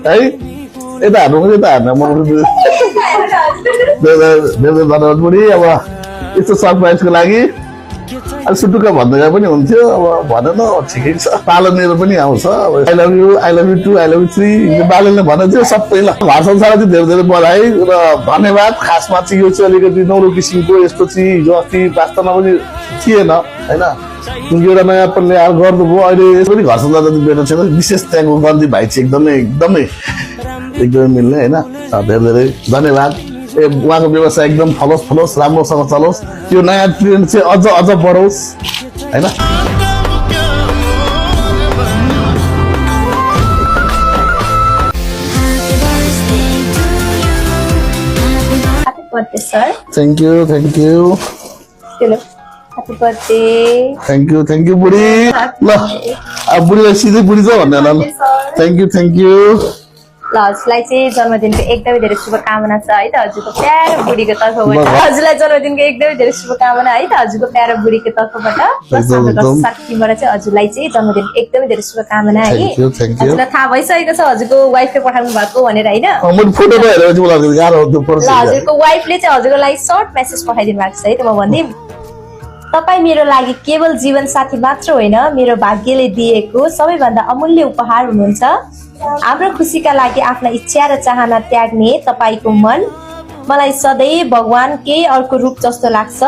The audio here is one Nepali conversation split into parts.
है यता हार्नु पनि यता हार्न मन धन्यवाद बुढी अब यस्तो सरप्राइजको लागि अलि सुटुक्क भन्दा पनि हुन्थ्यो अब भन न ठिकै छ पालनहरू पनि आउँछ अब I love you 2 I love you 3 बालनले भनेको थियो सबैलाई घर संसारलाई चाहिँ धेरै धेरै बधाई र धन्यवाद खासमा चाहिँ यो चाहिँ अलिकति नौलो किसिमको यस्तो चाहिँ हिजो अस्ति वास्तवमा पनि थिएन होइन एउटा नयाँपनले गर्नुभयो अहिले पनि घर संसार जति बेटर छैन विशेष त्यहाँको गन्ती भाइ चाहिँ एकदमै मिल्ने होइन धेरै धेरै धन्यवाद उहाँको व्यवसाय एकदम फलोस् राम्रोसँग चलोस् यो नयाँ ट्रेन्ड चाहिँ अझ बढोस् होइन थ्याङ्क यू थ्याङ्क यू बुढी ल अब बुढीलाई सिधै बुढी छ भन्ने ल थ्याङ्क यू ल हजुरलाई चाहिँ जन्मदिनको एकदमै धेरै शुभकामना छ है त हजुरको प्यारो बुढीको तर्फबाट हजुरलाई जन्मदिनको एकदमै धेरै शुभकामना है त हजुरको प्यारो बुढीको तर्फबाट टिमबाट चाहिँ हजुरलाई चाहिँ जन्मदिनको एकदमै धेरै शुभकामना है हजुरलाई थाहा भइसकेको छ हजुरको वाइफले पठाउनु भएको भनेर होइन हजुरको वाइफले चाहिँ हजुरको लागि सर्ट मेसेज पठाइदिनु भएको छ है त म भनिदिउँ तपाईँ मेरो लागि केवल जीवन साथी मात्र होइन मेरो भाग्यले दिएको सबैभन्दा अमूल्य उपहार हुनुहुन्छ हाम्रो खुसीका लागि आफ्ना इच्छा र चाहना त्याग्ने तपाईको मन मलाई सधैँ भगवानकै अर्को रूप जस्तो लाग्छ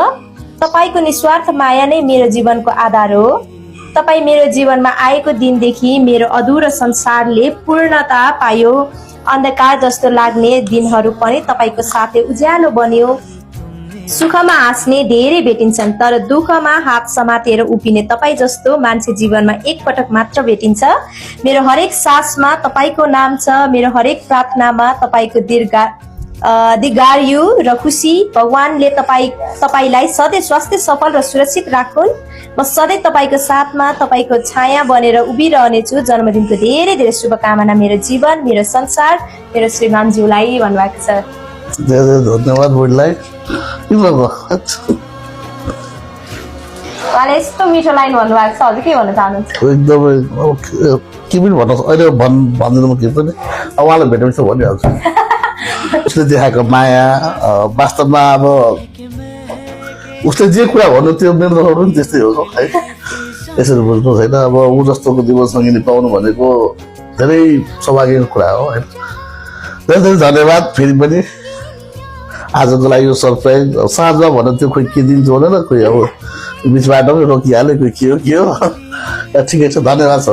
तपाईको निस्वार्थ माया नै मेरो जीवनको आधार हो तपाईँ मेरो जीवनमा आएको दिनदेखि मेरो अधुरो संसारले पूर्णता पायो अन्धकार जस्तो लाग्ने दिनहरू पनि तपाईको साथै उज्यालो बन्यो सुखमा हाँस्ने धेरै भेटिन्छन् तर दुःखमा हात समातेर उभिने तपाईँ जस्तो मान्छे जीवनमा एकपटक मात्र भेटिन्छ मेरो हरेक सासमा तपाईँको नाम छ मेरो हरेक प्रार्थनामा तपाईँको दीर्घायु र खुसी भगवानले तपाईँलाई सधैँ स्वास्थ्य सफल र सुरक्षित राखुन् म सधैँ तपाईँको साथमा तपाईँको छाया बनेर उभिरहनेछु जन्मदिनको धेरै धेरै शुभकामना मेरो जीवन मेरो संसार मेरो श्रीमानज्यूलाई भन्नुभएको छ धन्यवाद बुढीलाई यस्तो मिठो लाइन भन्नुभएको छ हजुर के भन्न चाहनुहुन्छ एकदमै के पनि भन्न अहिले भन्दिनँ म के पनि अब उहाँलाई भेटेपछि भनिहाल्छु उसले देखाएको माया वास्तवमा अब उसले जे कुरा भन्नु त्यो मेरो तर्फबाट पनि त्यस्तै हो है यसरी बुझ्नु छैन अब ऊ जस्तोको जीवनसङ्गिनी पाउनु भनेको धेरै सौभाग्यको कुरा हो होइन धेरै धेरै धन्यवाद फेरि पनि आजको लागि यो सरप्राइज साँझमा भन्दा त्यो खोइ के दिन्छु भनेर खोइ अब बिच बाटोमै रोकिहाल्यो खोइ के हो ठिकै छ धन्यवाद छ